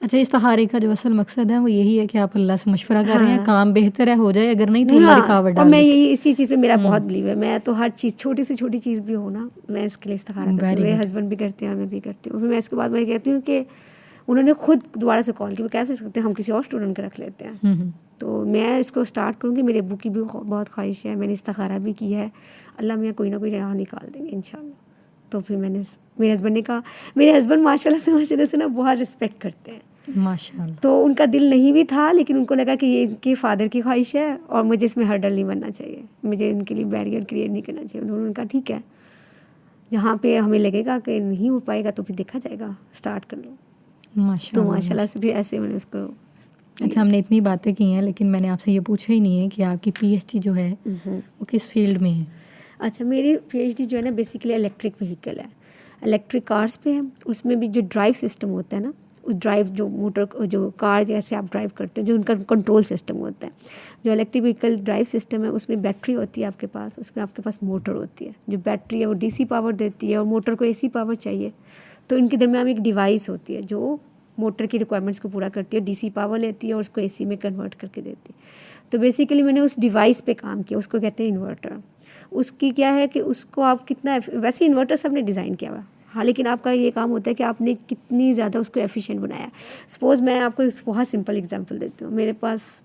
अच्छा, इस्तिखारे का जो असल मकसद है वो यही है कि आप अल्लाह से मशवरा कर रहे हैं, हाँ काम बेहतर है हो जाए, अगर नहीं तो नहीं, अल्लाह हाँ, रुकावट और डाल मैं देते यही इसी चीज़ पे मेरा हैं। बहुत बिलीव है। मैं तो हर चीज़ छोटी से छोटी चीज़ भी हो ना, मैं इसके लिए इस्तिखारा करती हूँ। वेरी मेरे गुड। हस्बैंड भी करते हैं और मैं भी करती हूँ। फिर मैं इसके बाद मैं कहती हूँ कि उन्होंने खुद दोबारा से कॉल की, वो कैसे सकते हैं, हम किसी और स्टूडेंट का रख लेते हैं। तो मैं इसको स्टार्ट करूँगी। मेरे अब्बू की भी बहुत ख्वाहिश है, मैंने इस्तिखारा भी किया है, अल्लाह मियाँ कोई ना कोई राह निकाल देंगे इंशाल्लाह। तो फिर मैंने, मेरे हस्बैंड ने कहा, मेरे हस्बैंड माशाल्लाह से ना बहुत रिस्पेक्ट करते हैं। माशाल्लाह। तो उनका दिल नहीं भी था, लेकिन उनको लगा कि ये इनके फादर की ख्वाहिश है और मुझे इसमें हर्डल नहीं बनना चाहिए, मुझे इनके लिए बैरियर क्रिएट नहीं करना चाहिए। उन्होंने कहा ठीक है, जहाँ पे हमें लगेगा कि नहीं हो पाएगा तो फिर देखा जाएगा, स्टार्ट कर लो। तो माशाल्लाह माशाल्लाह से फिर ऐसे मैंने उसको अच्छा, हमने इतनी बातें की हैं लेकिन मैंने आपसे ये पूछा ही नहीं है कि आपकी पीएचडी जो है वो किस फील्ड में है। अच्छा, मेरी पीएचडी जो है ना बेसिकली इलेक्ट्रिक व्हीकल है, इलेक्ट्रिक कार्स पे है। उसमें भी जो ड्राइव सिस्टम होता है ना, उस ड्राइव जो मोटर जो कार जैसे आप ड्राइव करते हो, जो उनका कंट्रोल सिस्टम होता है, जो इलेक्ट्रिक व्हीकल ड्राइव सिस्टम है, उसमें बैटरी होती है आपके पास, उसमें आपके पास मोटर होती है। जो बैटरी है वो डीसी पावर देती है और मोटर को एसी पावर चाहिए। तो इनके दरमियान एक डिवाइस होती है जो मोटर की रिक्वायरमेंट्स को पूरा करती है, डीसी पावर लेती है और उसको एसी में कन्वर्ट करके देती है। तो बेसिकली मैंने उस डिवाइस पे काम किया, उसको कहते हैं इन्वर्टर। उसकी क्या है कि उसको आप कितना, वैसे इन्वर्टर सबने डिज़ाइन किया हुआ, हाँ, लेकिन आपका ये काम होता है कि आपने कितनी ज़्यादा उसको एफिशिएंट बनाया। सपोज़ मैं आपको एक बहुत सिंपल एग्जांपल देती हूँ। मेरे पास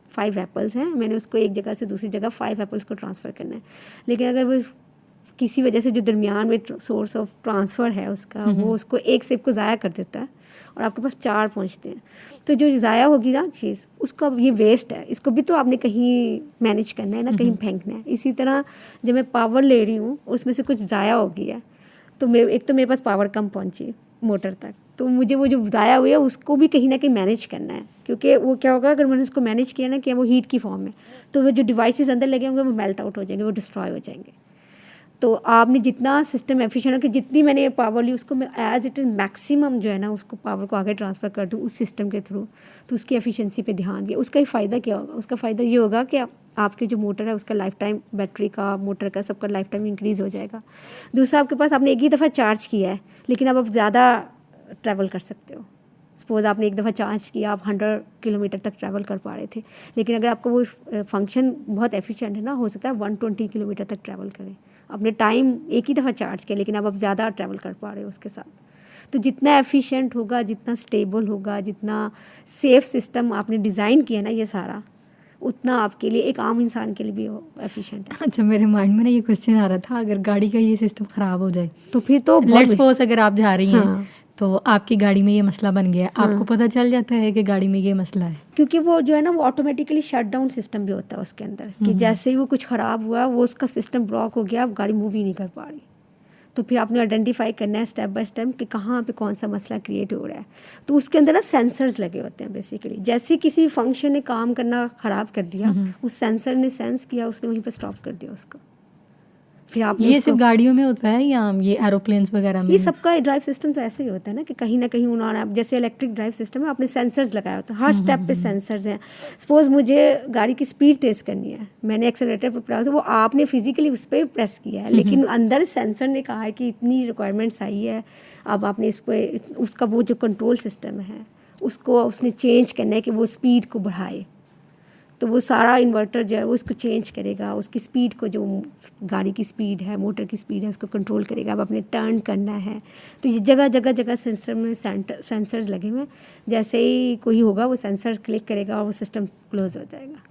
5 एप्पल्स हैं, मैंने उसको एक जगह से दूसरी जगह 5 एप्पल्स को ट्रांसफ़र करना है, लेकिन अगर वो किसी वजह से जो दरमियान में सोर्स ऑफ ट्रांसफ़र है उसका, वो उसको एक सेब को ज़ाया कर देता है और आपके पास 4 पहुंचते हैं, तो जो ज़ाया होगी ना चीज़, उसको अब ये वेस्ट है, इसको भी तो आपने कहीं मैनेज करना है ना, कहीं फेंकना है। इसी तरह जब मैं पावर ले रही हूँ उसमें से कुछ ज़ाया हो गया है, तो मेरे पास पावर कम पहुंची मोटर तक, तो मुझे वो जो ज़ाया हुआ है उसको भी कहीं ना कहीं मैनेज करना है, क्योंकि वो क्या होगा अगर मैंने उसको मैनेज किया ना कि वो हीट की फॉर्म में, तो वो जो डिवाइसेस अंदर लगे होंगे वो मेल्ट आउट हो जाएंगे, वो डिस्ट्रॉय हो जाएंगे। तो आपने जितना सिस्टम एफिशिएंट है कि जितनी मैंने पावर ली उसको मैं एज इट इज़ मैक्सिमम जो है ना उसको पावर को आगे ट्रांसफ़र कर दूँ उस सिस्टम के थ्रू, तो उसकी एफिशिएंसी पे ध्यान दिया। उसका ही फ़ायदा क्या होगा? उसका फ़ायदा ये होगा कि आपके जो मोटर है उसका लाइफ टाइम, बैटरी का, मोटर का, सबका लाइफ टाइम इंक्रीज़ हो जाएगा। दूसरा, आपके पास आपने एक ही दफ़ा चार्ज किया है, लेकिन अब आप ज़्यादा ट्रैवल कर सकते हो। सपोज़ आपने एक दफ़ा चार्ज किया, आप 100 किलोमीटर तक ट्रैवल कर पा रहे थे, लेकिन अगर आपका वो फंक्शन बहुत एफिशिएंट है ना, हो सकता है 120 किलोमीटर तक ट्रैवल करें। आपने टाइम एक ही दफ़ा चार्ज किया, लेकिन अब आप ज़्यादा ट्रैवल कर पा रहे हो उसके साथ। तो जितना एफिशिएंट होगा, जितना स्टेबल होगा, जितना सेफ़ सिस्टम आपने डिज़ाइन किया ना ये सारा, उतना आपके लिए, एक आम इंसान के लिए भी एफिशिएंट है। अच्छा, मेरे माइंड में ना ये क्वेश्चन आ रहा था, अगर गाड़ी का ये सिस्टम ख़राब हो जाए तो फिर तो लेट्स सपोज अगर आप जा रही हैं, हाँ, तो आपकी गाड़ी में ये मसला बन गया है, आपको पता चल जाता है कि गाड़ी में ये मसला है, क्योंकि वो जो है ना वो ऑटोमेटिकली शट डाउन सिस्टम भी होता है उसके अंदर, कि जैसे ही वो कुछ ख़राब हुआ वो उसका सिस्टम ब्लॉक हो गया, अब गाड़ी मूव ही नहीं कर पा रही। तो फिर आपने आइडेंटिफाई करना है स्टेप बाय स्टेप कि कहाँ पे कौन सा मसला क्रिएट हो रहा है। तो उसके अंदर ना सेंसर्स लगे होते हैं बेसिकली, जैसे किसी फंक्शन ने काम करना ख़राब कर दिया, उस सेंसर ने सेंस किया, उसने वहीं पर स्टॉप कर दिया उसको। फिर आपने ये उसको, सिर्फ गाड़ियों में होता है या ये एरोप्लेन्स वगैरह में ये भी? सबका ड्राइव सिस्टम तो ऐसे ही होता है ना कि कहीं ना कहीं उन्होंने, जैसे इलेक्ट्रिक ड्राइव सिस्टम है, आपने सेंसर्स लगाया होता है, हर स्टेप पे सेंसर्स हैं। सपोज मुझे गाड़ी की स्पीड तेज़ करनी है, मैंने एक्सेलरेटर पर प्रेस, वो आपने फिजिकली उस पर प्रेस किया है, लेकिन अंदर सेंसर ने कहा है कि इतनी रिक्वायरमेंट्स आई है, अब आपने इस पर, उसका वो जो कंट्रोल सिस्टम है उसको उसने चेंज करना है कि वो स्पीड को बढ़ाए। तो वो सारा इन्वर्टर जो है वो इसको चेंज करेगा, उसकी स्पीड को, जो गाड़ी की स्पीड है, मोटर की स्पीड है, उसको कंट्रोल करेगा। अब आपने टर्न करना है, तो ये जगह जगह जगह सेंसर में सेंसर्स लगे हुए हैं। जैसे ही कोई होगा वो सेंसर क्लिक करेगा और वो सिस्टम क्लोज हो जाएगा।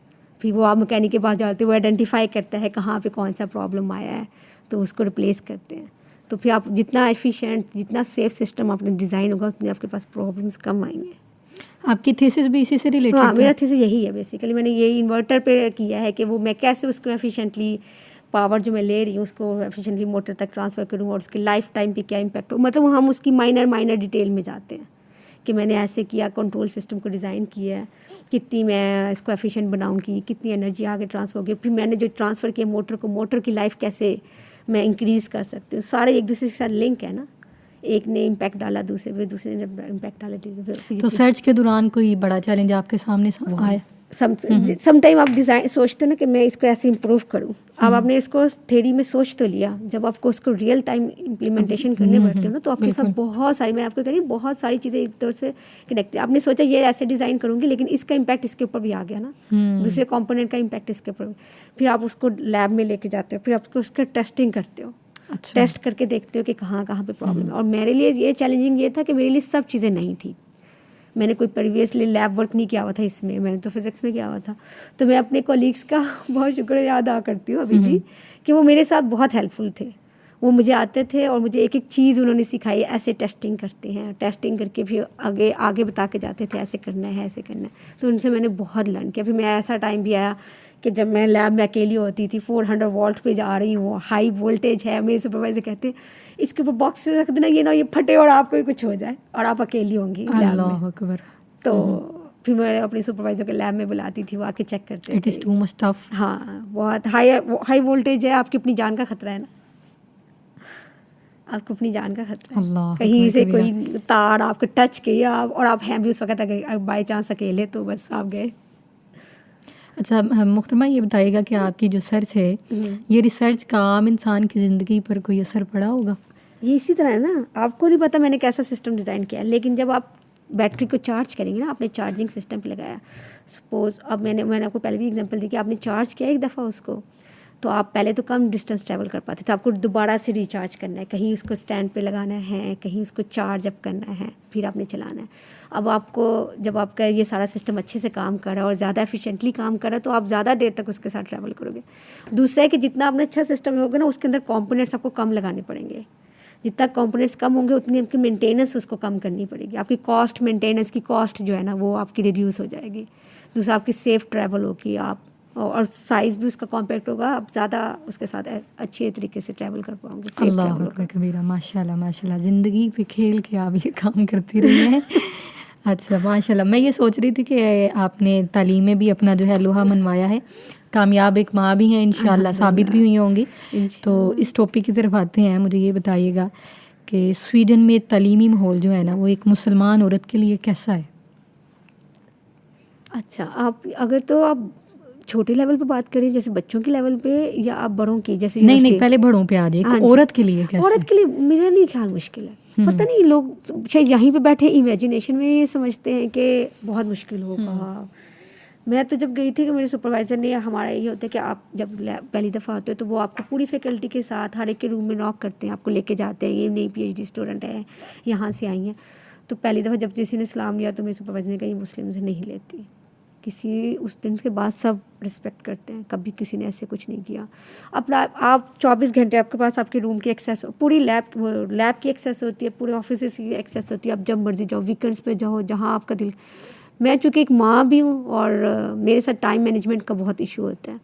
फिर वो आप मैकेनिक के पास जाते हो, वो आइडेंटिफाई करता है कहाँ पे कौन सा प्रॉब्लम आया है, तो उसको रिप्लेस करते हैं। तो फिर आप जितना एफिशिएंट, जितना सेफ सिस्टम आपने डिज़ाइन होगा, उतने आपके पास प्रॉब्लम्स कम आएंगे। आपकी थीसिस भी इसी से रिलेटेड हाँ, थी? मेरा थीसिस यही है बेसिकली। मैंने ये इन्वर्टर पे किया है कि वो मैं कैसे उसको एफिशिएंटली, पावर जो मैं ले रही हूँ उसको एफिशिएंटली मोटर तक ट्रांसफ़र करूँ और उसके लाइफ टाइम पे क्या इम्पैक्ट हो। मतलब हम उसकी माइनर डिटेल में जाते हैं कि मैंने ऐसे किया, कंट्रोल सिस्टम को डिज़ाइन किया है, कितनी मैं इसको एफिशिएंट बनाऊँगी, कितनी एनर्जी आगे ट्रांसफ़र होगी, फिर मैंने जो ट्रांसफ़र किया मोटर को, मोटर की लाइफ कैसे मैं इंक्रीज़ कर सकती हूँ। सारे एक दूसरे के साथ लिंक है ना, एक ने इम्पैक्ट डाला दूसरे पे, दूसरे ने इम्पैक्ट डाला। तो सर्च के दौरान कोई बड़ा चैलेंज आपके सामने आया? सम टाइम आप डिज़ाइन सोचते हो ना कि मैं इसको ऐसे इम्प्रूव करूँ। अब आपने इसको थ्योरी में सोच तो लिया, जब आपको उसको रियल टाइम इम्प्लीमेंटेशन करने पड़ते हो ना, तो आपके साथ बहुत सारी, मैं आपको कह रही हूँ, बहुत सारी चीज़ें एक तरह से कनेक्टेड। आपने सोचा ये ऐसे डिज़ाइन करूँगी, लेकिन इसका इम्पैक्ट इसके ऊपर भी आ गया ना, दूसरे कंपोनेंट का इम्पैक्ट इसके ऊपर भी। फिर आप उसको लैब में लेके जाते हो, फिर आपको उसका टेस्टिंग करते हो। अच्छा। टेस्ट करके देखते हो कि कहाँ कहाँ पे प्रॉब्लम है। और मेरे लिए ये चैलेंजिंग ये था कि मेरे लिए सब चीज़ें नहीं थी। मैंने कोई प्रीवियसली लैब वर्क नहीं किया हुआ था इसमें, मैंने तो फिज़िक्स में किया हुआ था। तो मैं अपने कॉलीग्स का बहुत शुक्रिया अदा करती हूँ अभी भी, कि वो मेरे साथ बहुत हेल्पफुल थे। वो मुझे आते थे और मुझे एक एक चीज़ उन्होंने सिखाई, ऐसे टेस्टिंग करते हैं, टेस्टिंग करके फिर आगे आगे बता के जाते थे, ऐसे करना है, ऐसे करना है। तो उनसे मैंने बहुत लर्न किया। फिर मैं ऐसा टाइम भी आया कि जब मैं लैब में अकेली होती थी, 400 वोल्ट पे जा रही हूँ, हाई वोल्टेज है, मेरे सुपरवाइजर कहते इसके ऊपर बॉक्स रख देना, ये ना ये फटे और आपको ही कुछ हो जाए और आप अकेली होंगी लैब में। अल्लाह अकबर। तो फिर मैं अपने सुपरवाइजर के लैब में बुलाती थी, वो आके चेक करते थे। It is too much tough. हाँ, बहुत हाई वोल्टेज है, आपकी अपनी जान का खतरा है ना, आपको अपनी जान का खतरा है। कहीं से कोई तार आपको टच किया और आप हैं भी उस वक्त, अगर बाई चांस अकेले, तो बस आप गए। अच्छा मुख्तरमा, ये बताइएगा कि आपकी जो सर्च है, ये रिसर्च का आम इंसान की ज़िंदगी पर कोई असर पड़ा होगा? ये इसी तरह है ना, आपको नहीं पता मैंने कैसा सिस्टम डिज़ाइन किया, लेकिन जब आप बैटरी को चार्ज करेंगे ना, आपने चार्जिंग सिस्टम पे लगाया, सपोज अब मैंने आपको पहले भी एग्जांपल दी कि आपने चार्ज किया एक दफ़ा उसको, तो आप पहले तो कम डिस्टेंस ट्रैवल कर पाते थे, आपको दोबारा से रिचार्ज करना है, कहीं उसको स्टैंड पे लगाना है, कहीं उसको चार्ज अप करना है, फिर आपने चलाना है। अब आपको जब आपका ये सारा सिस्टम अच्छे से काम कर रहा है और ज़्यादा एफिशिएंटली काम कर रहा है, तो आप ज़्यादा देर तक उसके साथ ट्रैवल करोगे। दूसरा है कि जितना आपने अच्छा सिस्टम होगा ना, उसके अंदर कॉम्पोनेंट्स आपको कम लगाने पड़ेंगे। जितना कंपोनेंट्स कम होंगे, उतनी आपकी मेंटेनेंस उसको कम करनी पड़ेगी। आपकी कॉस्ट, मेंटेनेंस की कॉस्ट जो है ना, वो आपकी रिड्यूस हो जाएगी। दूसरा, आपकी सेफ ट्रैवल होगी, आप और साइज़ भी उसका कॉम्पैक्ट होगा, आप ज़्यादा उसके साथ अच्छे तरीके से ट्रैवल कर पाओगे। अल्लाह अकबर कबीरा, माशाल्लाह माशाल्लाह, ज़िंदगी पे खेल के आप ये काम करती रही हैं। अच्छा माशाल्लाह। मैं ये सोच रही थी कि आपने तालीम में भी अपना जो है लोहा मनवाया है, कामयाब एक माँ भी हैं इंशाल्लाह, साबित भी हुई होंगी। तो इस टॉपिक की तरफ आते हैं। मुझे ये बताइएगा कि स्वीडन में तालीमी माहौल जो है ना, वो एक मुसलमान औरत के लिए कैसा है? अच्छा, आप अगर तो आप छोटे लेवल पे बात करें, जैसे बच्चों के लेवल पे, या आप बड़ों की, जैसे नहीं पहले बड़ों पे आ जाइए। हाँ, औरत के लिए कैसे? औरत के लिए मेरा नहीं ख्याल मुश्किल है। पता नहीं, लोग शायद यहीं पे बैठे इमेजिनेशन में ये समझते हैं कि बहुत मुश्किल होगा। मैं तो जब गई थी कि मेरे सुपरवाइज़र ने, हमारा ये होता है कि आप जब पहली दफ़ा आते हो तो वो आपको पूरी फैकल्टी के साथ हर एक के रूम में नॉक करते हैं, आपको लेके जाते हैं, ये नई PhD स्टूडेंट है, यहाँ से आई हैं। तो पहली दफ़ा जब किसी ने सलाम लिया तो मेरे सुपरवाइज़र ने कहा ये मुस्लिम से नहीं लेती। किसी उस दिन के बाद सब रिस्पेक्ट करते हैं, कभी किसी ने ऐसे कुछ नहीं किया। अपना आप 24 घंटे आपके पास आपके रूम की एक्सेस, पूरी लैब की एक्सेस होती है, पूरे ऑफिस की एक्सेस होती है। आप जब मर्जी जाओ, वीकेंड्स पे जाओ, जहाँ आपका दिल। मैं चूँकि एक माँ भी हूँ और मेरे साथ टाइम मैनेजमेंट का बहुत इशू होता है,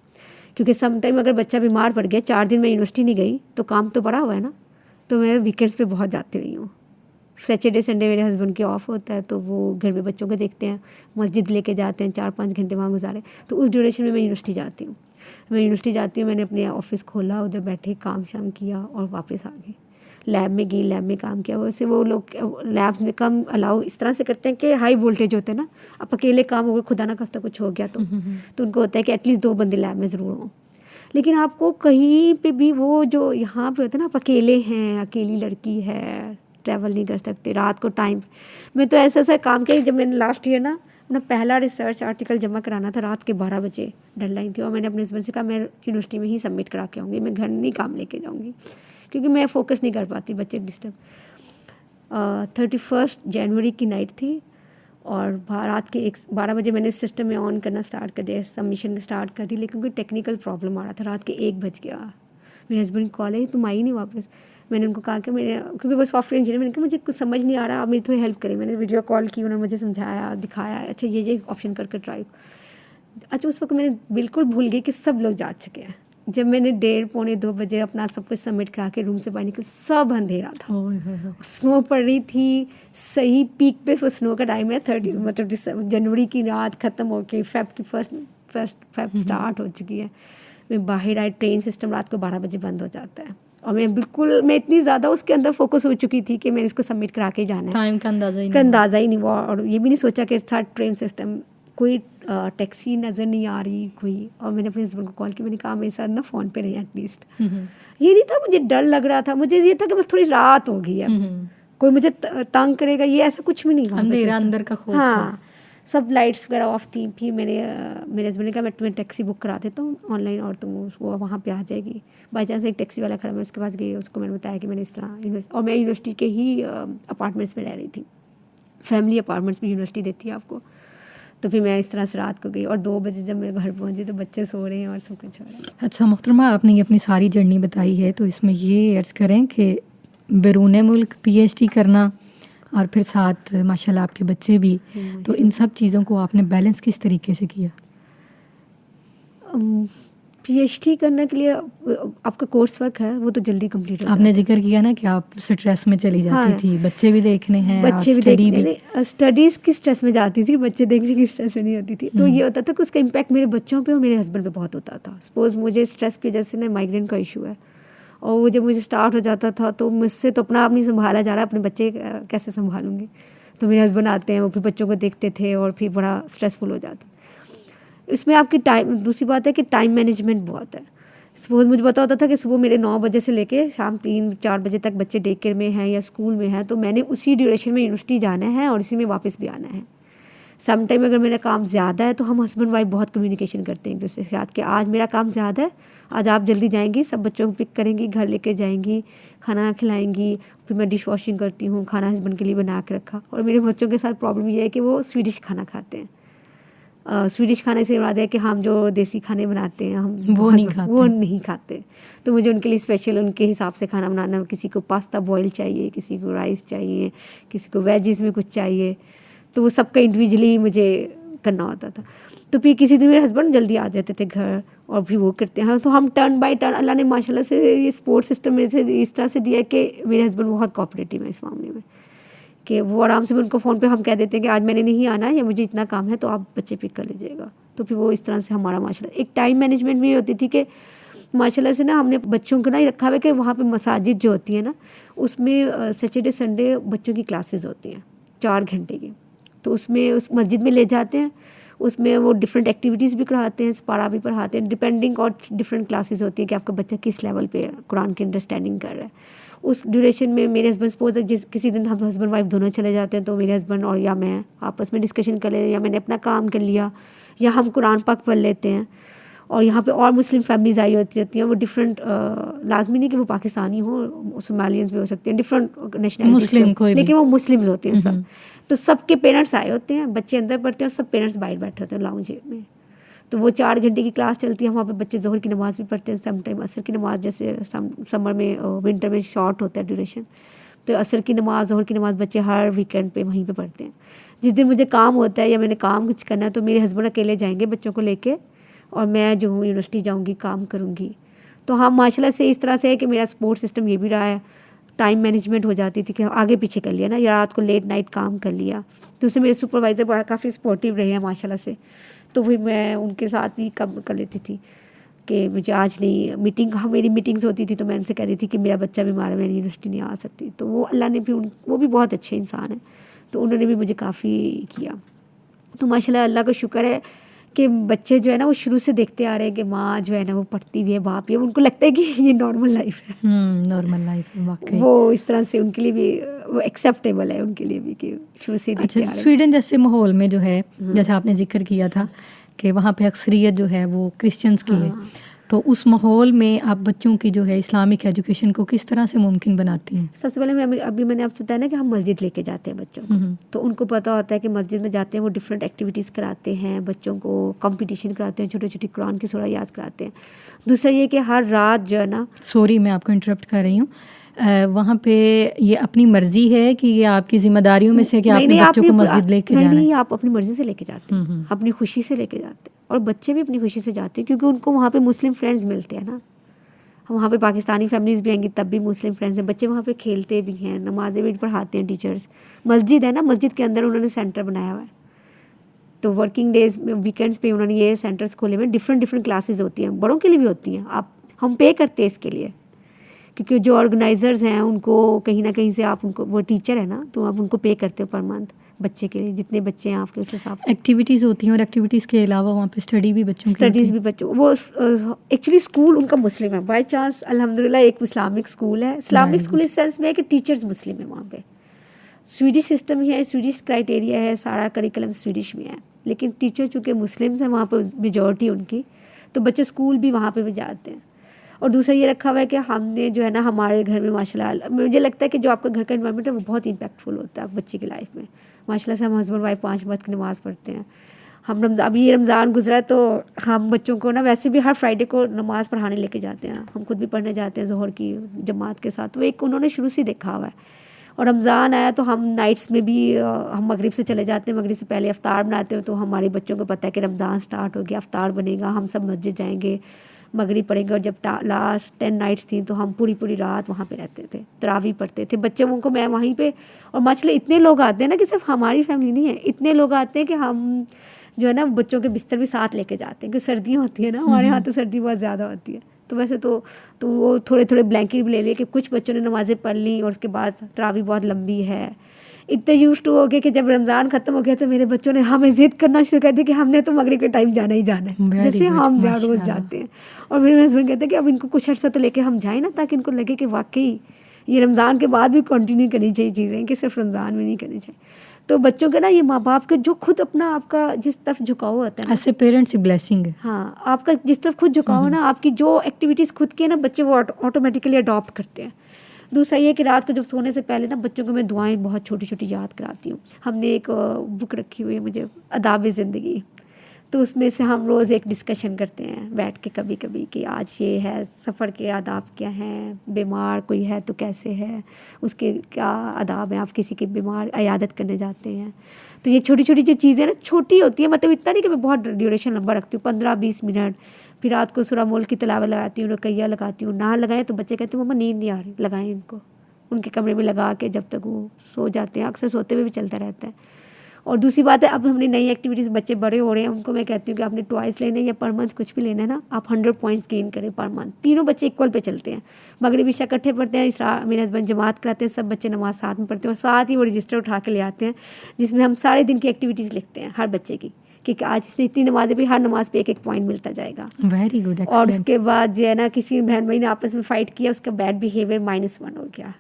क्योंकि सम टाइम अगर बच्चा बीमार पड़ गया, 4 दिन मैं यूनिवर्सिटी नहीं गई, तो काम तो बड़ा हुआ है ना, तो मैं वीकेंड्स पे बहुत जाती रही हूँ। सैटरडे संडे मेरे हस्बैंड के ऑफ होता है, तो वो घर में बच्चों को देखते हैं, मस्जिद लेके जाते हैं, 4-5 घंटे वहाँ गुजारे। तो उस ड्यूरेशन में मैं यूनिवर्सिटी जाती हूँ। मैंने अपने ऑफिस खोला, उधर बैठे काम शाम किया और वापस आ गई। लैब में गई, लैब में काम किया। वैसे वो लोग लैब्स में कम अलाउ इस तरह से करते हैं कि हाई वोल्टेज होते हैं ना, आप अकेले काम होगा, खुदा ना खास्ता कुछ हो गया तो उनको होता है कि एटलीस्ट 2 बंदे लैब में ज़रूर हों। लेकिन आपको कहीं पे भी वो जो यहाँ पे होता है ना, आप अकेले हैं, अकेली लड़की है, ट्रैवल नहीं कर सकते रात को टाइम। मैं तो ऐसा काम किया, जब मैंने लास्ट ईयर ना अपना पहला रिसर्च आर्टिकल जमा कराना था, रात के 12 बजे डेडलाइन थी, और मैंने अपने हस्बैंड से कहा मैं यूनिवर्सिटी में ही सबमिट करा के आऊँगी, मैं घर नहीं काम लेके जाऊँगी, क्योंकि मैं फोकस नहीं कर पाती, बच्चे डिस्टर्ब। 31 जनवरी की नाइट थी और रात के 12 बजे मैंने सिस्टम में ऑन करना स्टार्ट कर दिया, सबमिशन स्टार्ट कर दी, लेकिन कोई टेक्निकल प्रॉब्लम आ रहा था। रात के 1 बज गया। मेरे हस्बैंड कॉल है, तुम आई नहीं वापस। मैंने उनको कहा कि क्योंकि वो सॉफ्टवेयर इंजीनियर, मैंने कहा मुझे कुछ समझ नहीं आ रहा, आप मेरी थोड़ी हेल्प करें। मैंने वीडियो कॉल की, उन्होंने मुझे समझाया, दिखाया, अच्छा ये ऑप्शन करके ट्राई। अच्छा, उस वक्त मैंने बिल्कुल भूल गई कि सब लोग जा चुके हैं। जब मैंने 1:30-2 बजे अपना सब कुछ सबमिट करा के रूम से बाहर निकल, सब अंधेरा था, स्नो पड़ रही थी, सही पीक पे वो स्नो का टाइम है। 30 मतलब जनवरी की रात ख़त्म हो के फेब की फर्स्ट फेब स्टार्ट हो चुकी है। मैं बाहर आई, ट्रेन सिस्टम रात को 12 बजे बंद हो जाता है, और मैं इतनी ज़्यादा उसके अंदर फोकस हो चुकी थी कि मैंने इसको सबमिट करा के जाना है, टाइम का अंदाज़ा ही नहीं हुआ, और ये भी नहीं सोचा कि साथ ट्रेन सिस्टम कोई टैक्सी नज़र नहीं आ रही कोई, और मैंने अपने हस्बैंड को कॉल किया, मैंने कहा मेरे साथ ना फ़ोन पे नहीं एटलीस्ट। ये नहीं था मुझे डर लग रहा था, मुझे ये था कि बस थोड़ी रात होगी अब कोई मुझे तंग करेगा, ये ऐसा कुछ भी नहीं हुआ। अंधेरा अंदर का खौफ हाँ, सब लाइट्स वगैरह ऑफ थी। फिर मेरे हस्बैंड ने कहा मैं तुम्हें टैक्सी बुक करा देता हूँ ऑनलाइन और तुम वो वहाँ पे आ जाएगी। बाई चांस एक टैक्सी वाला खड़ा, मैं उसके पास गई, उसको मैंने बताया कि मैंने इस तरह और मैं यूनिवर्सिटी के ही अपार्टमेंट्स में रह रही थी, फैमिली अपार्टमेंट्स भी यूनिवर्सिटी देती है आपको। तो फिर मैं इस तरह से रात को गई और 2 बजे जब मैं घर पहुंची तो बच्चे सो रहे हैं और सब कुछ हो रहा है। अच्छा मोहतरमा, आपने ये अपनी सारी जर्नी बताई है, तो इसमें ये अर्ज़ करें कि बैरून मुल्क PhD करना और फिर साथ माशाल्लाह आपके बच्चे भी, तो इन सब चीज़ों को आपने बैलेंस किस तरीके से किया? PhD करने के लिए आपका कोर्स वर्क है वो तो जल्दी कंप्लीट हो आपने जिक्र किया ना कि आप स्ट्रेस में चली जाती हाँ, थी, बच्चे भी देखने हैं, बच्चे भी स्टडी देखने नहीं, स्टडीज़ की स्ट्रेस में जाती थी, बच्चे देखने की स्ट्रेस में नहीं होती थी। तो ये होता था कि उसका इम्पैक्ट मेरे बच्चों पे और मेरे हस्बैंड पे बहुत होता था। सपोज़ मुझे स्ट्रेस की वजह से ना माइग्रेन का इशू है, और वो जब मुझे स्टार्ट हो जाता था तो मुझसे तो अपना आप नहीं संभाला जा रहा, अपने बच्चे कैसे संभालूंगी। तो मेरे हस्बैंड आते हैं, वो फिर बच्चों को देखते थे और फिर बड़ा स्ट्रेसफुल हो जाता। इसमें आपकी टाइम, दूसरी बात है कि टाइम मैनेजमेंट बहुत है। सपोज़ मुझे पता होता था कि सुबह मेरे 9 बजे से लेके शाम 3-4 बजे तक बच्चे डे केयर में हैं या स्कूल में हैं, तो मैंने उसी ड्यूरेशन में यूनिवर्सिटी जाना है और इसी में वापस भी आना है। सम टाइम अगर मेरा काम ज़्यादा है तो हम हस्बैंड वाइफ बहुत कम्युनिकेशन करते हैं एक दूसरे के साथ कि आज मेरा काम ज़्यादा है, आज आप जल्दी जाएंगी, सब बच्चों को पिक करेंगी, घर लेके जाएंगी, खाना खिलाएंगी, फिर मैं डिश वॉशिंग करती हूँ, खाना हस्बैंड के लिए बना के रखा। और मेरे बच्चों के साथ प्रॉब्लम ये है कि वो स्वीडिश खाना खाते हैं। स्वीडिश खाने से मुराद है कि हम जो देसी खाने बनाते हैं हम वो नहीं खाते। तो मुझे उनके लिए स्पेशल उनके हिसाब से खाना बनाना, किसी को पास्ता बॉयल चाहिए, किसी को राइस चाहिए, किसी को वेजिस में कुछ चाहिए, तो वो सबका इंडिविजुअली मुझे करना होता था। तो फिर किसी दिन मेरे हस्बैंड जल्दी आ जाते थे घर और फिर वो करते हैं, तो हम टर्न बाय टर्न, अल्लाह ने माशाल्लाह से ये सपोर्ट सिस्टम में से इस तरह से दिया कि मेरे हस्बैंड बहुत कोऑपरेटिव है इस मामले में, कि वो आराम से उनको फ़ोन पे हम कह देते हैं कि आज मैंने नहीं आना या मुझे इतना काम है तो आप बच्चे पिक कर लीजिएगा। तो फिर वो इस तरह से हमारा माशाल्लाह एक टाइम मैनेजमेंट भी होती थी कि माशाल्लाह से ना हमने बच्चों को ना रखा हुआ है कि वहाँ पे मसाजिद जो होती है ना उसमें सैटरडे संडे बच्चों की क्लासेस होती हैं 4 घंटे की, तो उसमें उस मस्जिद में ले जाते हैं, उसमें वो डिफरेंट एक्टिविटीज़ भी कराते हैं, पारा भी पढ़ाते हैं, डिपेंडिंग और डिफरेंट क्लासेस होती हैं कि आपका बच्चा किस लेवल पे कुरान की अंडरस्टैंडिंग कर रहा है। उस ड्यूरेशन में मेरे हस्बैंड सपोज किसी दिन हम हस्बैंड वाइफ दोनों चले जाते हैं तो मेरे हस्बैंड और या मैं आपस में डिस्कशन कर ले, या मैंने अपना काम कर लिया, या हम कुरान पाक पढ़ लेते हैं। और यहाँ पे और मुस्लिम फैमिलीज आई होती रहती हैं, वो डिफरेंट लाजमी नहीं कि वो पाकिस्तानी हो, सोमालियंस भी हो सकते हैं, डिफरेंट नेशनलिटीज, लेकिन वो मुस्लिम्स होते हैं सब। तो सबके पेरेंट्स आए होते हैं, बच्चे अंदर पढ़ते हैं और सब पेरेंट्स बाहर बैठे होते हैं लाउंज में। तो वो 4 घंटे की क्लास चलती है, वहाँ पे बच्चे ज़ोहर की नमाज़ भी पढ़ते हैं, सम टाइम असर की नमाज़, जैसे समर में विंटर में शॉर्ट होता है ड्यूरेशन, तो असर की नमाज़ ज़ोहर की नमाज़ बच्चे हर वीकेंड पे वहीं पे पढ़ते हैं। जिस दिन मुझे काम होता है या मैंने काम कुछ करना है तो मेरे हस्बैंड अकेले जाएंगे बच्चों को लेके, और मैं जो हूँ यूनिवर्सिटी जाऊँगी, काम करूँगी। तो हाँ माशाल्लाह से इस तरह से है कि मेरा सपोर्ट सिस्टम ये भी रहा है, टाइम मैनेजमेंट हो जाती थी कि आगे पीछे कर लिया ना, या रात को लेट नाइट काम कर लिया, तो उससे मेरे सुपरवाइज़र काफ़ी सपोर्टिव रहे हैं माशाल्लाह से। तो फिर मैं उनके साथ भी कम कर लेती थी कि मुझे आज नहीं मीटिंग, हाँ मेरी मीटिंग्स होती थी तो मैं उनसे कह रही थी कि मेरा बच्चा बीमार है, मैं यूनिवर्सिटी नहीं आ सकती। तो वो अल्लाह ने भी वो भी बहुत अच्छे इंसान हैं, तो उन्होंने भी मुझे काफ़ी किया। तो माशाल्लाह अल्लाह का शुक्र है कि बच्चे जो है ना वो शुरू से देखते आ रहे हैं कि माँ जो है ना वो पढ़ती भी है, बाप भी है, उनको लगता है कि ये नॉर्मल लाइफ है। नॉर्मल लाइफ है वाकई। वो इस तरह से उनके लिए भी वो एक्सेप्टेबल है उनके लिए भी कि शुरू से देखते आ रहे हैं। स्वीडन जैसे माहौल में जो है, जैसे आपने जिक्र किया था कि वहाँ पे अक्सरियत जो है वो क्रिश्चियंस की है, तो उस माहौल में आप बच्चों की जो है इस्लामिक एजुकेशन को किस तरह से मुमकिन बनाती हैं? सबसे पहले अभी मैंने आपसे बताया ना कि हम मस्जिद लेके जाते हैं बच्चों को, तो उनको पता होता है कि मस्जिद में जाते हैं, वो डिफरेंट एक्टिविटीज़ कराते हैं, बच्चों को कंपटीशन कराते हैं, छोटी छोटी कुरान की सूरह याद कराते हैं। दूसरा ये कि हर रात जो है ना, सॉरी मैं आपको इंटरप्ट कर रही हूँ, वहाँ पे ये अपनी मर्जी है कि ये आपकी जिम्मेदारियों में से कि आपने बच्चों को मस्जिद लेके जाना है? नहीं, आप अपनी मर्जी से लेके जाते हैं, अपनी खुशी से लेके जाते हैं, और बच्चे भी अपनी खुशी से जाते हैं क्योंकि उनको वहाँ पे मुस्लिम फ्रेंड्स मिलते हैं ना। वहाँ पे पाकिस्तानी फैमिलीज़ भी आएंगी तब भी मुस्लिम फ्रेंड्स हैं, बच्चे वहाँ पे खेलते भी हैं, नमाजें भी पढ़ाते हैं टीचर्स। मस्जिद है ना, मस्जिद के अंदर उन्होंने सेंटर बनाया हुआ है, तो वर्किंग डेज में वीकेंड्स पे उन्होंने ये सेंटर्स खोले हुए, डिफरेंट क्लासेस होती हैं, बड़ों के लिए भी होती हैं। हम पे करते हैं इसके लिए क्योंकि जो ऑर्गेनाइजर्स हैं उनको कहीं ना कहीं से आप उनको, वो टीचर है ना, तो आप उनको पे करते हो पर मंथ बच्चे के लिए, जितने बच्चे हैं आपके उस हिसाब से एक्टिविटीज़ होती हैं और एक्टिविटीज़ के अलावा वहाँ पे स्टडी भी बच्चों की स्टडीज़ होती भी बच्चों वो एक्चुअली स्कूल उनका मुस्लिम है बाय चांस, अल्हम्दुलिल्लाह एक इस्लामिक स्कूल है। इस्लामिक स्कूल इस सेंस में है कि टीचर्स मुस्लिम है वहाँ पे, स्वीडिश सिस्टम ही है, स्वीडिश क्राइटेरिया है, सारा करिकुलम स्वीडिश में है, लेकिन टीचर चूँकि मुस्लिम्स हैं वहाँ पर मेजॉरिटी उनकी, तो बच्चे स्कूल भी वहाँ पे भी जाते हैं। और दूसरा ये रखा हुआ है कि हमने जो है ना हमारे घर में माशाल्लाह मुझे लगता है कि जो आपका घर का इन्वायरमेंट है वो बहुत इम्पैक्टफुल होता है बच्चे की लाइफ में। माशाल्लाह से हम हस्बैंड वाइफ 5 वक्त की नमाज़ पढ़ते हैं। हम अभी ये रमज़ान गुजरा तो हम बच्चों को ना वैसे भी हर फ्राइडे को नमाज़ पढ़ाने लेके जाते हैं, हम खुद भी पढ़ने जाते हैं ज़ोहर की जमात के साथ, तो एक उन्होंने शुरू से देखा हुआ है। और रमज़ान आया तो हम नाइट्स में भी हम मगरिब से चले जाते हैं, मगरिब से पहले अफ्तार बनाते हो, तो हमारे बच्चों को पता है कि रमज़ान स्टार्ट हो गया, अफ्तार बनेगा, हम सब मस्जिद जाएंगे, मगरिब पढ़ेंगे। और जब लास्ट 10 नाइट्स थी तो हम पूरी रात वहाँ पे रहते थे, तरावी पढ़ते थे बच्चों को, मैं वहीं पे। और माशाल्लाह इतने लोग आते हैं ना कि सिर्फ हमारी फैमिली नहीं है, इतने लोग आते हैं कि हम जो है ना बच्चों के बिस्तर भी साथ लेके जाते हैं, क्योंकि सर्दियाँ होती है ना हमारे यहाँ, तो सर्दी बहुत ज़्यादा होती है, तो वैसे तो वो थोड़े ब्लैंकेट भी ले लिए कि कुछ बच्चों ने नमाज़ें पढ़ ली, और उसके बाद तरावी बहुत लंबी है। इतने यूज टू हो गए कि जब रमज़ान ख़त्म हो गया तो मेरे बच्चों ने हमें ज़िद करना शुरू कर दिया कि हमने तो मगरिब के टाइम जाना ही जाना है, जैसे हम रोज़ जाते हैं। और मेरे हस्बैंड कहते हैं कि अब इनको कुछ अर्सा तो लेके हम जाएँ ना, ताकि इनको लगे कि वाकई ये रमज़ान के बाद भी कंटिन्यू करनी चाहिए चीज़ें, कि सिर्फ रमज़ान में नहीं करनी चाहिए। तो बच्चों के ना ये माँ बाप के जो खुद अपना आपका जिस तरफ झुकाव होता है, ऐसे पेरेंट्स की ब्लेसिंग है। हाँ, आपका जिस तरफ खुद झुकाव हो ना, आपकी जो एक्टिविटीज़ खुद की है ना, बच्चे वो ऑटोमेटिकली अडॉप्ट करते हैं। दूसरा ये कि रात को जब सोने से पहले ना बच्चों को मैं दुआएं बहुत छोटी छोटी याद कराती हूँ। हमने एक बुक रखी हुई है मुझे, आदाब ज़िंदगी, तो उसमें से हम रोज़ एक डिस्कशन करते हैं बैठ के कभी कभी कि आज ये है, सफ़र के आदाब क्या हैं, बीमार कोई है तो कैसे है, उसके क्या आदाब हैं, आप किसी के बीमार इयादत करने जाते हैं। तो ये छोटी छोटी जो चीज़ें ना छोटी होती हैं, मतलब इतना नहीं कि मैं बहुत ड्यूरेशन लंबा रखती हूँ, 15-20 मिनट। फिर रात को सूरह मुल्क की तिलावत लगाती हूँ, रुकैया लगाती हूँ। ना लगाएं तो बच्चे कहते हैं मम्मा नींद नहीं आ रही, लगाएं इनको, उनके कमरे में लगा के जब तक वो सो जाते हैं, अक्सर सोते हुए भी चलता रहता है। और दूसरी बात है, अब हमने नई एक्टिविटीज़, बच्चे बड़े हो रहे हैं, उनको मैं कहती हूँ कि आपने ट्वाइस लेने या पर मंथ कुछ भी लेना है ना, आप 100 पॉइंट्स गेन करें पर मंथ। तीनों बच्चे इक्वल पे चलते हैं, मगरिब इशा इकट्ठे पढ़ते हैं, मेरे हस्बैंड जमात कराते हैं, सब बच्चे नमाज साथ में पढ़ते हैं, और साथ ही वो रजिस्टर उठा के ले आते हैं जिसमें हम सारे दिन की एक्टिविटीज़ लिखते हैं हर बच्चे की, कि आज इसने इतनी नमाजें भी, हर नमाज पे एक पॉइंट मिलता जाएगा। Very good. और उसके बाद जो है ना, किसी बहन भाई ने आपस में फ़ाइट किया, उसका बैड बिहेवियर -1 हो गया,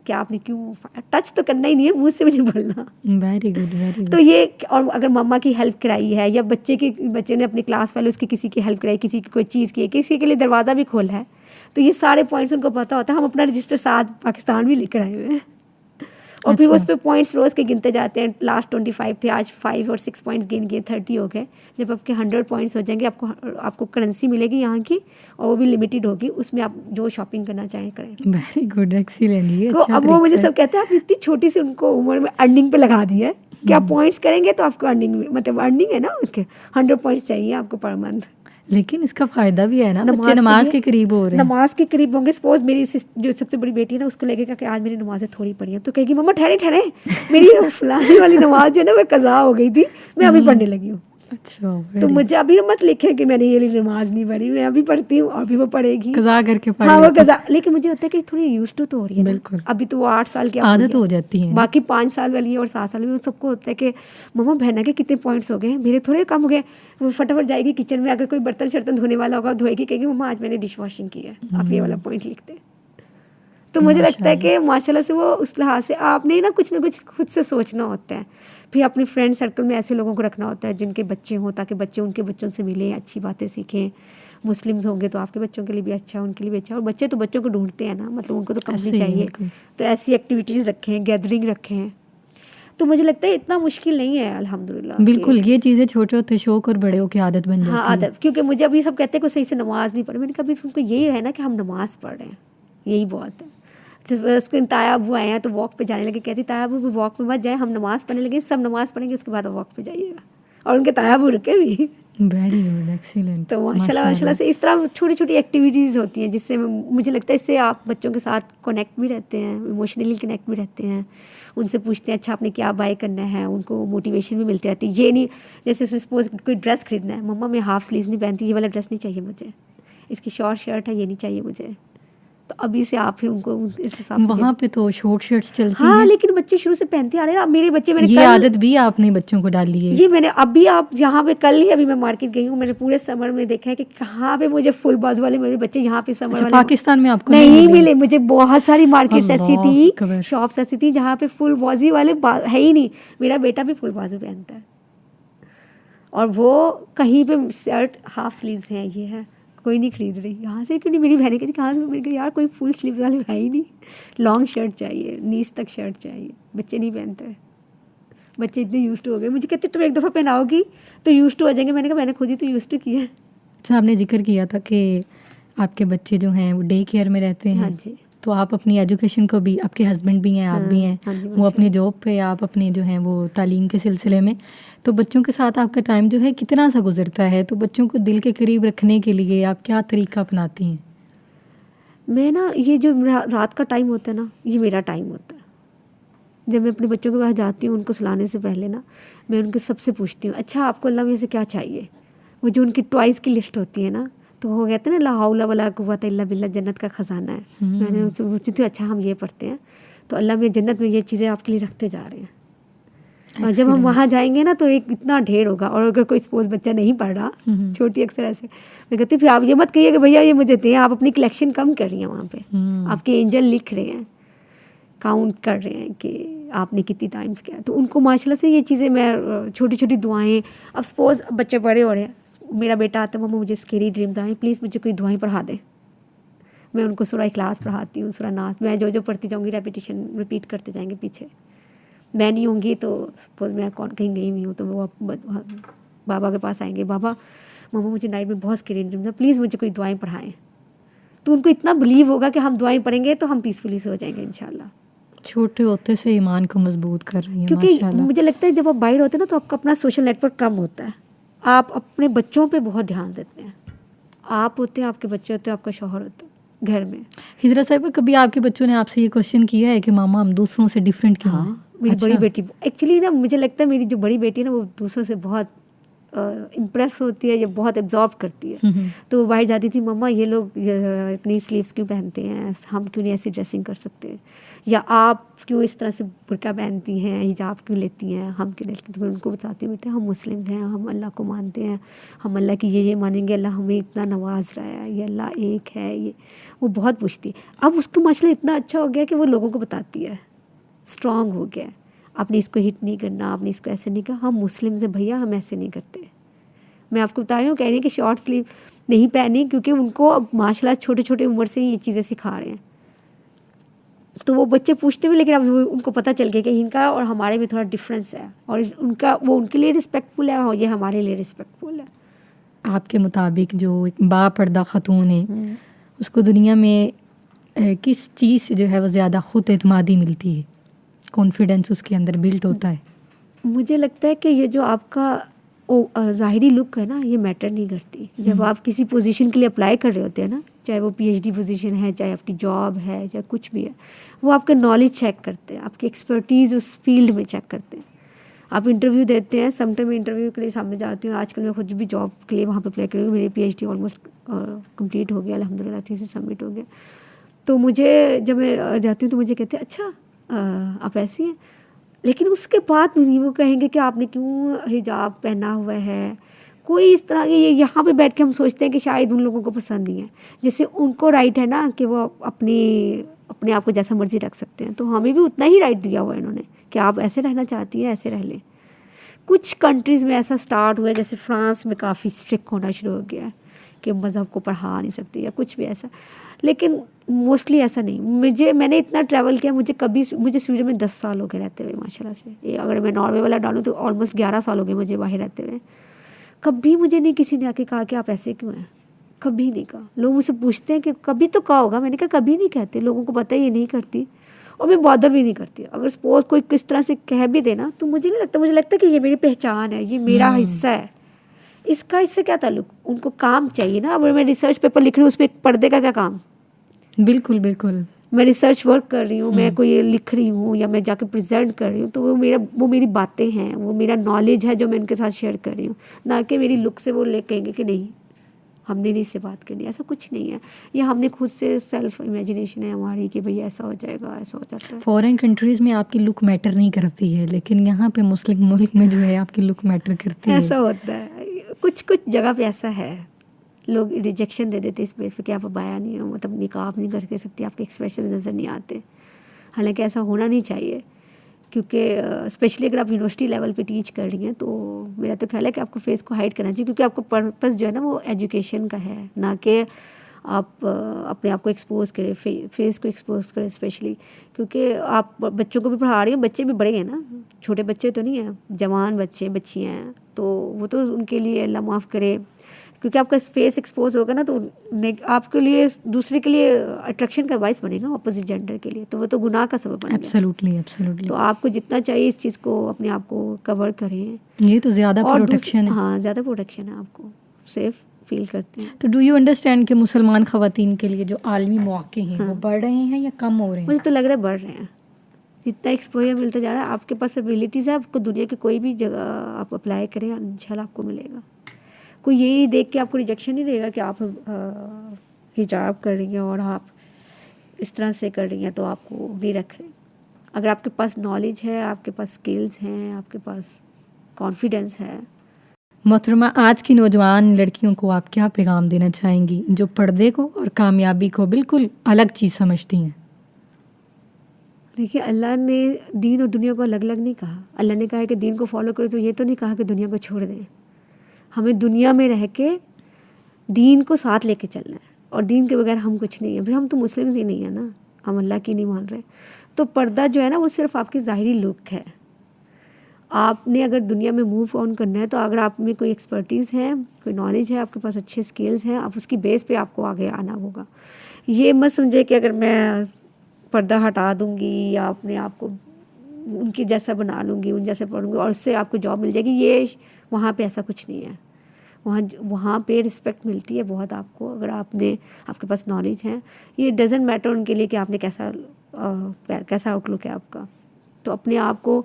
क्या आपने क्यों, टच तो करना ही नहीं है, मुँह से भी नहीं बोलना। Very good, very good. तो ये, और अगर मम्मा की हेल्प कराई है, या बच्चे ने अपनी क्लास वाले उसकी किसी की हेल्प कराई, किसी की कोई चीज़ की, किसी के लिए दरवाज़ा भी खोला है, तो ये सारे पॉइंट्स उनको पता होता है। हम अपना रजिस्टर साथ पाकिस्तान भी लेकर आए हुए हैं, और फिर उस पर पॉइंट्स रोज़ के गिनते जाते हैं। लास्ट 25 थे, आज 5 और 6 पॉइंट्स गिन किए, 30 हो गए। जब आपके 100 पॉइंट्स हो जाएंगे, आपको करेंसी मिलेगी यहाँ की, और वो भी लिमिटेड होगी, उसमें आप जो शॉपिंग करना चाहें करें। Very good, excellent. ये तो अच्छा अब वो मुझे सब कहते हैं, आप इतनी छोटी सी उनको उम्र में अर्निंग पे लगा दी है कि आप पॉइंट्स करेंगे तो आपको अर्निंग, मतलब अर्निंग है ना उसके 100 पॉइंट्स चाहिए आपको पर मंथ। लेकिन इसका फ़ायदा भी है ना, बच्चे नमाज के करीब हो रहे हैं। नमाज के करीब होंगे। सपोज मेरी जो सबसे बड़ी बेटी है ना, उसको लगेगा कि आज मेरी नमाजें थोड़ी पढ़ी हैं, तो कहेगी मम्मा ठहरे मेरी फलानी वाली नमाज जो है ना वो कज़ा हो गई थी, मैं अभी पढ़ने लगी हूँ। अच्छा, तो मुझे अभी मत लिखे कि मैंने ये नमाज नहीं पढ़ी, मैं अभी पढ़ती हूँ, अभी वो पढ़ेगी, कज़ा करके पढ़। हाँ वो कज़ा, लेकिन मुझे होता है कि थोड़ी यूज्ड टू तो हो रही है। बिल्कुल। अभी तो वो 8 साल की आदत हो जाती है। बाकी 5 साल वाली है और 7 साल में, सबको होता है कि मम्मा बहना के कितने पॉइंट्स हो गए, मेरे थोड़े कम हो गए। वो फटाफट जाएगी किचन में, अगर कोई बर्तन शर्तन धोने वाला होगा धोएगी, कहेगी मम्मा आज मैंने डिश वॉशिंग की है, आप ये वाला पॉइंट लिखते हैं। तो मुझे लगता है कि माशाल्लाह से वो उस लिहाज से आपने ना कुछ खुद से सोचना होता है। फिर अपने फ्रेंड सर्कल में ऐसे लोगों को रखना होता है जिनके बच्चे हों, ताकि बच्चे उनके बच्चों से मिलें, अच्छी बातें सीखें। मुस्लिम्स होंगे तो आपके बच्चों के लिए भी अच्छा है, उनके लिए भी अच्छा है। और बच्चे तो बच्चों को ढूंढते हैं ना, मतलब उनको तो कंपनी चाहिए, तो ऐसी एक्टिविटीज़ रखें, गैदरिंग रखें। तो मुझे लगता है इतना मुश्किल नहीं है, अल्हम्दुलिल्लाह। बिल्कुल, ये चीज़ें छोटे होते शौक और बड़े होकर आदत बन जाती है। हाँ, आदत। क्योंकि मुझे अभी सब कहते हैं कि सही से नमाज नहीं पढ़ी, मैंने कहा तुमको यही है ना कि हम नमाज पढ़ रहे हैं, यही बहुत है। तो उसके ताया अबू आए हैं तो वॉक पे जाने लगे, कहती ताया अबू वॉक पे मत जाए, हम नमाज़ पढ़ने लगे, सब नमाज़ पढ़ेंगे उसके बाद वॉक पे जाइएगा। और उनके ताया अबू रुके भी। Very good, excellent. तो माशाल्लाह से इस तरह छोटी छोटी एक्टिविटीज़ होती हैं जिससे मुझे लगता है इससे आप बच्चों के साथ कनेक्ट भी रहते हैं, इमोशनली कनेक्ट भी रहते हैं। उनसे पूछते हैं अच्छा आपने क्या बाय करना है, उनको मोटिवेशन भी मिलती रहती है। ये नहीं जैसे सपोज कोई ड्रेस खरीदना है, मम्मा मैं हाफ स्लीव नहीं पहनती, ये वाला ड्रेस नहीं चाहिए मुझे, इसकी शॉर्ट शर्ट है ये नहीं चाहिए मुझे, तो अभी से आप फिर उनको इस हिसाब से वहाँ पे तो शॉर्ट शर्ट्स चलती हाँ हैं। लेकिन बच्चे शुरू से पहनते आ रहे हैं। अब मेरे बच्चे मैंने ये कल आदत भी आपने बच्चों को डाली है? ये मैंने अभी आप यहाँ पे कल ही अभी मैं मार्केट गई हूँ, मैंने पूरे समर में देखा है कि कहाँ पे मुझे फुल बाजू वाले मेरे बच्चे यहाँ पे समर अच्छा, वाले पाकिस्तान में आपको नहीं मिले। मुझे बहुत सारी मार्केट्स ऐसी अल्लाह थी, अकबर। शॉप्स ऐसी थी जहाँ पे फुल बाजू वाले है ही नहीं। मेरा बेटा भी फुल बाजू पहनता है और वो कहीं पे शर्ट हाफ स्लीव्स हैं, ये है, कोई नहीं खरीद रही। यहाँ से क्यों नहीं, मेरी बहनें कहती कहाँ से, मैंने कहा यार कोई फुल स्लीव्स वाले है ही नहीं, लॉन्ग शर्ट चाहिए, नीज तक शर्ट चाहिए। बच्चे नहीं पहनते, बच्चे इतने यूज्ड टू हो गए। मुझे कहते तुम एक दफ़ा पहनाओगी तो यूज्ड टू हो जाएंगे। मैंने कहा मैंने खुद ही तो यूज्ड टू किया है। अच्छा, आपने जिक्र किया था कि आपके बच्चे जो हैं वो डे केयर में रहते हैं। हाँ जी। तो आप अपनी एजुकेशन को भी, आपके हस्बैंड भी हैं, आप भी हैं, हाँ जी, वो अपनी जॉब पे, आप अपने जो हैं वो तालीम के सिलसिले में, तो बच्चों के साथ आपका टाइम जो है कितना सा गुजरता है? तो बच्चों को दिल के करीब रखने के लिए आप क्या तरीका अपनाती हैं? मैं ना ये जो रात का टाइम होता है ना, ये मेरा टाइम होता है। जब मैं अपने बच्चों के पास जाती हूँ उनको सुलाने से पहले ना, मैं उनके सबसे पूछती हूँ अच्छा आपको अल्लाह में से क्या चाहिए। वो जो उनकी टॉयज़ की लिस्ट होती है ना, तो वो कहते हैं ना ला हौला वला कुव्वता इल्ला बिल्लाह, जन्नत का ख़जाना है। मैंने उनसे पूछती थी अच्छा हम ये पढ़ते हैं तो अल्लाह में जन्नत में ये चीज़ें आपके लिए रखते जा रहे हैं। और जब हम वहाँ जाएंगे ना तो एक इतना ढेर होगा। और अगर कोई सपोज बच्चा नहीं पढ़ रहा, छोटी अक्सर ऐसे, मैं कहती हूँ फिर आप ये मत कहिए कि भैया ये मुझे दें, आप अपनी कलेक्शन कम कर रही हैं वहाँ पे, आपके एंजल लिख रहे हैं, काउंट कर रहे हैं कि आपने कितनी टाइम्स किया। तो उनको माशाल्लाह से ये चीज़ें, मैं छोटी छोटी दुआएं, अब सपोज बच्चे बड़े हो रहे हैं, मेरा बेटा आता है मम्मा मुझे स्केरी ड्रीम्स आए, प्लीज़ मुझे कोई दुआएं पढ़ा दें। मैं उनको सूरह इखलास पढ़ाती हूँ, सूरह नास, मैं जो जो पढ़ती जाऊँगी रेपिटेशन रिपीट करते जाएंगे पीछे। मैं नहीं होंगी तो सपोज मैं कहीं गई हुई हूँ तो वो बाबा के पास आएंगे, बाबा मम्मा मुझे नाइट में बहुत स्केरी ड्रीम्स है, प्लीज़ मुझे कोई दुआएं पढ़ाएं। तो उनको इतना बिलीव होगा कि हम दुआएं पढ़ेंगे तो हम पीसफुली सो जाएंगे इंशाल्लाह। छोटे होते से ईमान को मजबूत कर रही हैं क्योंकि माशाल्लाह। मुझे लगता है जब आप बाहर होते हैं ना तो आपका अपना सोशल नेटवर्क कम होता है, आप अपने बच्चों पे बहुत ध्यान देते हैं। आप होते हैं, आपके बच्चे होते हैं, आपका शौहर होता है घर में। हिजरा साहिबा, कभी आपके बच्चों ने आपसे ये क्वेश्चन किया है कि मामा हम दूसरों से डिफरेंट क्यों हैं? मेरी अच्छा। बड़ी बेटी एक्चुअली ना, मुझे लगता है मेरी जो बड़ी बेटी है ना वो दूसरों से बहुत इम्प्रेस होती है या बहुत एब्जॉर्ब करती है। तो वो बाहर जाती थी, मम्मा ये लोग इतनी स्लीव्स क्यों पहनते हैं, हम क्यों नहीं ऐसी ड्रेसिंग कर सकते, या आप क्यों इस तरह से बुर्का पहनती हैं, हिजाब क्यों लेती हैं, हम क्यों लेती हैं। तो मैं उनको बताती हूँ बेटा हम मुस्लिम्स हैं, हम अल्लाह को मानते हैं, हम अल्लाह की ये मानेंगे, अल्लाह हमें इतना नवाज रहा है, ये अल्लाह एक है। ये वो बहुत पूछती है। अब उसको माशाल्लाह इतना अच्छा हो गया कि वो लोगों को बताती है, स्ट्रॉन्ग हो गया। आपने इसको हिट नहीं करना, आपने इसको ऐसे नहीं कहा, हम मुस्लिम से भैया हम ऐसे नहीं करते। मैं आपको बता रही हूँ, कह रही है कि शॉर्ट स्लीव नहीं पहनी क्योंकि उनको अब माशाल्लाह छोटे छोटे उम्र से ये चीज़ें सिखा रहे हैं। तो वो बच्चे पूछते भी, लेकिन अब उनको पता चल गया कि इनका और हमारे में थोड़ा डिफरेंस है, और उनका वो उनके लिए रिस्पेक्टफुल है और ये हमारे लिए रिस्पेक्टफुल है। आपके मुताबिक जो एक बापर्दा ख़तून है उसको दुनिया में किस चीज़ से जो है वो ज़्यादा खुद एतमादी मिलती है, कॉन्फिडेंस उसके अंदर बिल्ट होता है? मुझे लगता है कि ये जो आपका ज़ाहिरी लुक है ना, ये मैटर नहीं करती। जब आप किसी पोजीशन के लिए अप्लाई कर रहे होते हैं ना, चाहे वो पीएचडी पोजीशन है, चाहे आपकी जॉब है, चाहे कुछ भी है, वो आपका नॉलेज चेक करते हैं, आपकी एक्सपर्टीज़ उस फील्ड में चेक करते हैं। आप इंटरव्यू देते हैं, समटाइम मैं इंटरव्यू के लिए सामने जाती हूँ। आजकल मैं खुद भी जॉब के लिए वहाँ पर अप्लाई कर रही हूँ, मेरी पीएचडी ऑलमोस्ट कंप्लीट हो गया अल्हम्दुलिल्लाह, थीसिस सबमिट हो गया। तो मुझे जब मैं जाती हूँ तो मुझे कहते हैं अच्छा आप ऐसी हैं, लेकिन उसके बाद नहीं वो कहेंगे कि आपने क्यों हिजाब पहना हुआ है। कोई इस तरह के, ये यहाँ पे बैठ के हम सोचते हैं कि शायद उन लोगों को पसंद नहीं है। जैसे उनको राइट है ना कि वो अपने आप को जैसा मर्जी रख सकते हैं, तो हमें भी उतना ही राइट दिया हुआ है इन्होंने कि आप ऐसे रहना चाहती हैं ऐसे रह लें। कुछ कंट्रीज़ में ऐसा स्टार्ट हुआ है, जैसे फ्रांस में काफ़ी स्ट्रिक्ट होना शुरू हो गया है कि मज़हब को पढ़ा नहीं सकते या कुछ भी ऐसा, लेकिन मोस्टली ऐसा नहीं। मैंने इतना ट्रैवल किया, मुझे स्वीडन में 10 साल हो गए रहते हुए माशाल्लाह से। ये अगर मैं नॉर्वे वाला डालूँ तो ऑलमोस्ट 11 साल हो गए मुझे बाहर रहते हुए। कभी मुझे नहीं किसी ने आके कहा कि आप ऐसे क्यों हैं, कभी नहीं कहा। लोग मुझसे पूछते हैं कि कभी तो कहा होगा, मैंने कहा कभी नहीं कहते, लोगों को पता है ये नहीं करती और मैं बॉदर भी नहीं करती। अगर सपोज कोई किस तरह से कह भी देना तो मुझे नहीं लगता, मुझे लगता है कि ये मेरी पहचान है, ये मेरा हिस्सा है, इससे क्या ताल्लुक। उनको काम चाहिए ना। अब मैं रिसर्च पेपर लिख रही हूँ, उस पर पर्दे का क्या काम। बिल्कुल बिल्कुल। मैं रिसर्च वर्क कर रही हूँ, मैं कोई लिख रही हूँ या मैं जाके प्रेजेंट कर रही हूँ, तो वो मेरी बातें हैं, वो मेरा नॉलेज है जो मैं उनके साथ शेयर कर रही हूँ, ना कि मेरी लुक से वो कहेंगे कि नहीं हमने नहीं इससे बात करनी, ऐसा कुछ नहीं है। ये हमने खुद से सेल्फ इमेजिनेशन है हमारी कि भाई ऐसा हो जाएगा, ऐसा हो जाता है। फॉरेन कंट्रीज़ में आपकी लुक मैटर नहीं करती है, लेकिन यहाँ पे मुस्लिम मुल्क में जो है आपकी लुक मैटर करती है। ऐसा होता है, कुछ कुछ जगह पे ऐसा है, लोग रिजेक्शन दे देते इस बेस पे कि आप अबाया नहीं हो, मतलब निकाब नहीं करके सकती, आपके एक्सप्रेशन नज़र नहीं आते। हालांकि ऐसा होना नहीं चाहिए, क्योंकि स्पेशली अगर आप यूनिवर्सिटी लेवल पे टीच कर रही हैं तो मेरा तो ख्याल है कि आपको फेस को हाइड करना चाहिए, क्योंकि आपको पर्पस जो है ना वो एजुकेशन का है, ना कि आप अपने आप को एक्सपोज करें, फेस को एक्सपोज करें स्पेशली, क्योंकि आप बच्चों को भी पढ़ा रही हैं, बच्चे भी बड़े हैं ना, छोटे बच्चे तो नहीं हैं, जवान बच्चे बच्चियाँ हैं, तो वो तो उनके लिए अल्लाह माफ़ करे, क्योंकि आपका फेस एक्सपोज होगा ना तो आपके लिए दूसरे के लिए अट्रैक्शन का बाइस बनेगा ऑपोजिट जेंडर के लिए, तो वो तो गुनाह का सबब बनेगा। Absolutely absolutely. तो आपको जितना चाहिए इस चीज़ को अपने आप को कवर करें, ये तो ज़्यादा प्रोटेक्शन है। हाँ, ज़्यादा प्रोटेक्शन है, आपको सेफ फील करते हैं। तो डू यू अंडरस्टैंड कि मुसलमान ख़वातीन के लिए जो आलमी मौक़े हैं वो बढ़ रहे हैं या कम हो रहे हैं? मुझे तो लग रहा है बढ़ रहे हैं, जितना एक्सपोजर मिलता जा रहा है, आपके पास एबिलिटीज़ है, आपको दुनिया के कोई भी जगह आप अप्लाई करें इंशाल्लाह आपको मिलेगा। कोई यही देख के आपको रिजेक्शन नहीं देगा कि आप हिजाब कर रही हैं और आप इस तरह से कर रही हैं तो आपको नहीं रख रहे। अगर आपके पास नॉलेज है, आपके पास स्किल्स हैं, आपके पास कॉन्फिडेंस है। मोहतरमा, आज की नौजवान लड़कियों को आप क्या पैगाम देना चाहेंगी जो पर्दे को और कामयाबी को बिल्कुल अलग चीज़ समझती हैं? देखिए, अल्लाह ने दीन और दुनिया को अलग अलग नहीं कहा। अल्लाह ने कहा है कि दीन को फॉलो करो, तो ये तो नहीं कहा कि दुनिया को छोड़ दें। हमें दुनिया में रह के दीन को साथ लेके चलना है, और दीन के बगैर हम कुछ नहीं है। फिर हम तो मुस्लिम्स ही नहीं है ना, हम अल्लाह की नहीं मान रहे। तो पर्दा जो है ना वो सिर्फ आपकी ज़ाहिरी लुक है। आपने अगर दुनिया में मूव ऑन करना है तो अगर आप में कोई एक्सपर्टीज़ है, कोई नॉलेज है, आपके पास अच्छे स्किल्स हैं, आप उसकी बेस पे आपको आगे आना होगा। ये मत समझे कि अगर मैं पर्दा हटा दूँगी या अपने आप को उनकी जैसा बना लूँगी, उन जैसे पढ़ूँगी और उससे आपको जॉब मिल जाएगी। ये वहाँ पे ऐसा कुछ नहीं है। वहाँ पे रिस्पेक्ट मिलती है बहुत आपको, अगर आपके पास नॉलेज है। ये डजेंट मैटर उनके लिए कि आपने कैसा आउटलुक है आपका। तो अपने आप को,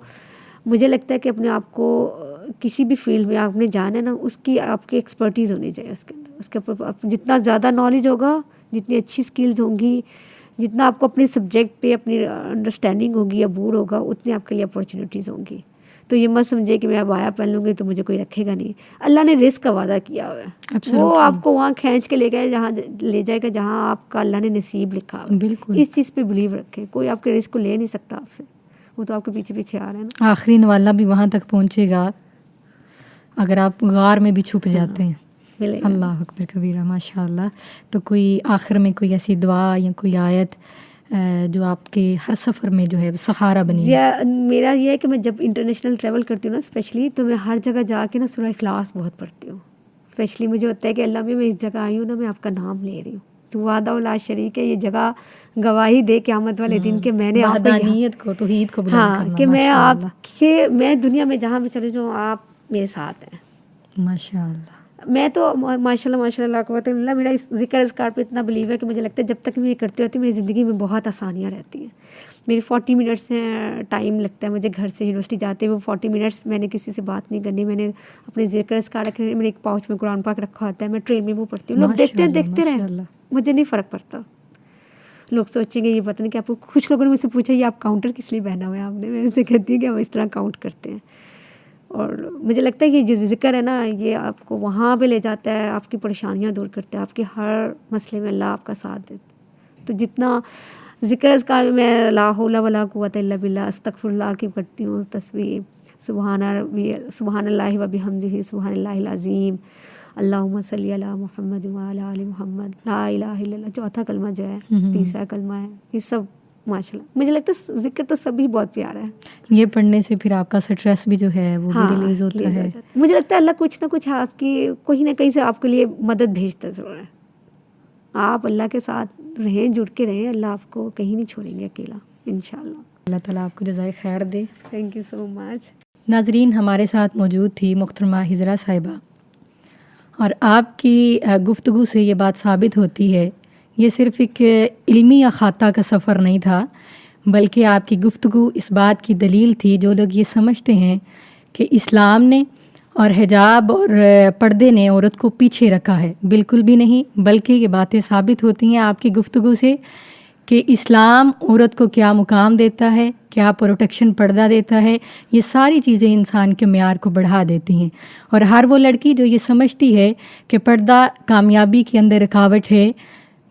मुझे लगता है कि अपने आप को किसी भी फील्ड में आपने जाना है ना, उसकी आपकी एक्सपर्टीज़ होनी चाहिए उसके अंदर। उसके ऊपर जितना ज़्यादा नॉलेज होगा, जितनी अच्छी स्किल्स होंगी, जितना आपको अपने सब्जेक्ट पे अपनी अंडरस्टैंडिंग होगी या बूढ़ होगा, उतनी आपके लिए अपॉर्चुनिटीज़ होंगी। तो ये मत समझे कि मैं अब आया पहन लूँगी तो मुझे कोई रखेगा नहीं। अल्लाह ने रिस्क का वादा किया हुआ है, वो आपको वहाँ खींच के ले जाएगा जहाँ आपका अल्लाह ने नसीब लिखा हुआ है। बिल्कुल, इस चीज़ पे बिलीव रखें। कोई आपके रिस्क को ले नहीं सकता आपसे, वो तो आपके पीछे पीछे आ रहे हैं ना। आखिरी नवाला भी वहाँ तक पहुँचेगा अगर आप गार में भी छुप जाते हैं। अल्लाह अकबर कबीरा, माशाअल्लाह। तो कोई आखिर में कोई ऐसी दुआ या कोई आयत जो आपके हर सफ़र में जो है सहारा बनी? मेरा ये है कि मैं जब इंटरनेशनल ट्रैवल करती हूँ ना स्पेशली, तो मैं हर जगह जाके ना सूरह इखलास बहुत पढ़ती हूँ। स्पेशली मुझे होता है कि अल्लाह में मैं इस जगह आई हूँ ना, मैं आपका नाम ले रही हूँ, तो वादा ला शरीक है, ये जगह गवाही दे क़यामत वाले दिन के मैंने को तौहीद को बुलंद करना, कि मैं दुनिया में जहाँ भी चले जाऊँ आप मेरे साथ हैं। माशाअल्लाह। मैं तो माशाल्लाह मेरा ज़िक्र अज़कार पे इतना बिलीव है कि मुझे लगता है जब तक मैं ये करती रहती हूँ मेरी ज़िंदगी में बहुत आसानियाँ रहती हैं। मेरी 40 मिनट्स हैं, टाइम लगता है मुझे घर से यूनिवर्सिटी जाते हुए 40 मिनट्स मैंने किसी से बात नहीं करनी। मैंने अपने ज़िक्र अज़कार रखे, मैंने एक पाउच में कुरान पाक रखा होता है, मैं ट्रेन में वो पढ़ती हूँ। लोग देखते रहें, मुझे नहीं फ़र्क पड़ता। लोग सोचेंगे ये पता नहीं कि आपको, कुछ लोगों ने मुझसे पूछा ये आप काउंटर किस लिए पहना हुआ है आपने, मैं उनसे कहती हूँ कि हम इस तरह काउंट करते हैं। और मुझे लगता है कि ये जो ज़िक्र है ना, ये आपको वहाँ पे ले जाता है, आपकी परेशानियाँ दूर करता है, आपके हर मसले में अल्लाह आपका साथ देता है। तो जितना ज़िक्र अज़कार में ला हौला वला कुव्वता इल्ला बिल्लाह, अस्तगफिरुल्लाह की पढ़ती हूँ तस्बीह, सुबहानल्लाहि व बिहम्दिही सुबहानल्लाहिल अज़ीम, अल्लाहुम्मा सल्ली अला मुहम्मद व अला आलि मुहम्मद, ला इलाहा इल्लल्लाह, चौथा कलमा जो है, तीसरा कलमा है, ये सब माशाल्लाह मुझे लगता है ज़िक्र तो सभी बहुत प्यारा है। ये पढ़ने से फिर आपका स्ट्रेस भी जो है वो भी रिलीज़ होता है। मुझे लगता है अल्लाह कुछ ना कुछ आपकी कहीं ना कहीं से आपके लिए मदद भेजता ज़रूर है। आप अल्लाह के साथ रहें, जुड़ के रहें, अल्लाह आपको कहीं नहीं छोड़ेंगे अकेला, इंशाल्लाह। अल्लाह ताला आपको जज़ाए खैर दे। Thank you so much. नाजरीन, हमारे साथ मौजूद थी मोहतरमा हिजरा साहिबा, और आपकी गुफ्तगू से ये बात साबित होती है ये सिर्फ़ एक इल्मी या ख़ाता का सफ़र नहीं था, बल्कि आपकी गुफ्तगू इस बात की दलील थी, जो लोग ये समझते हैं कि इस्लाम ने और हिजाब और पर्दे ने औरत को पीछे रखा है, बिल्कुल भी नहीं। बल्कि ये बातें साबित होती हैं आपकी गुफ्तगू से कि इस्लाम औरत को क्या मुकाम देता है, क्या प्रोटेक्शन पर्दा देता है। ये सारी चीज़ें इंसान के मेयार को बढ़ा देती हैं। और हर वो लड़की जो ये समझती है कि पर्दा कामयाबी के अंदर रुकावट है,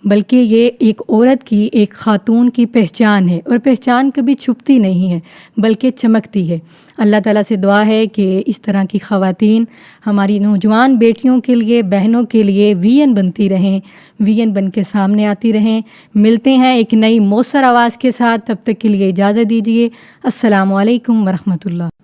बल्कि ये एक औरत की, एक ख़ातून की पहचान है, और पहचान कभी छुपती नहीं है बल्कि चमकती है। अल्लाह ताला से दुआ है कि इस तरह की ख़वातीन हमारी नौजवान बेटियों के लिए, बहनों के लिए वीएन बनती रहें, वीएन बन के सामने आती रहें। मिलते हैं एक नई मौसर आवाज़ के साथ, तब तक के लिए इजाज़त दीजिए। अस्सलामु अलैकुम वरहमतुल्लाह।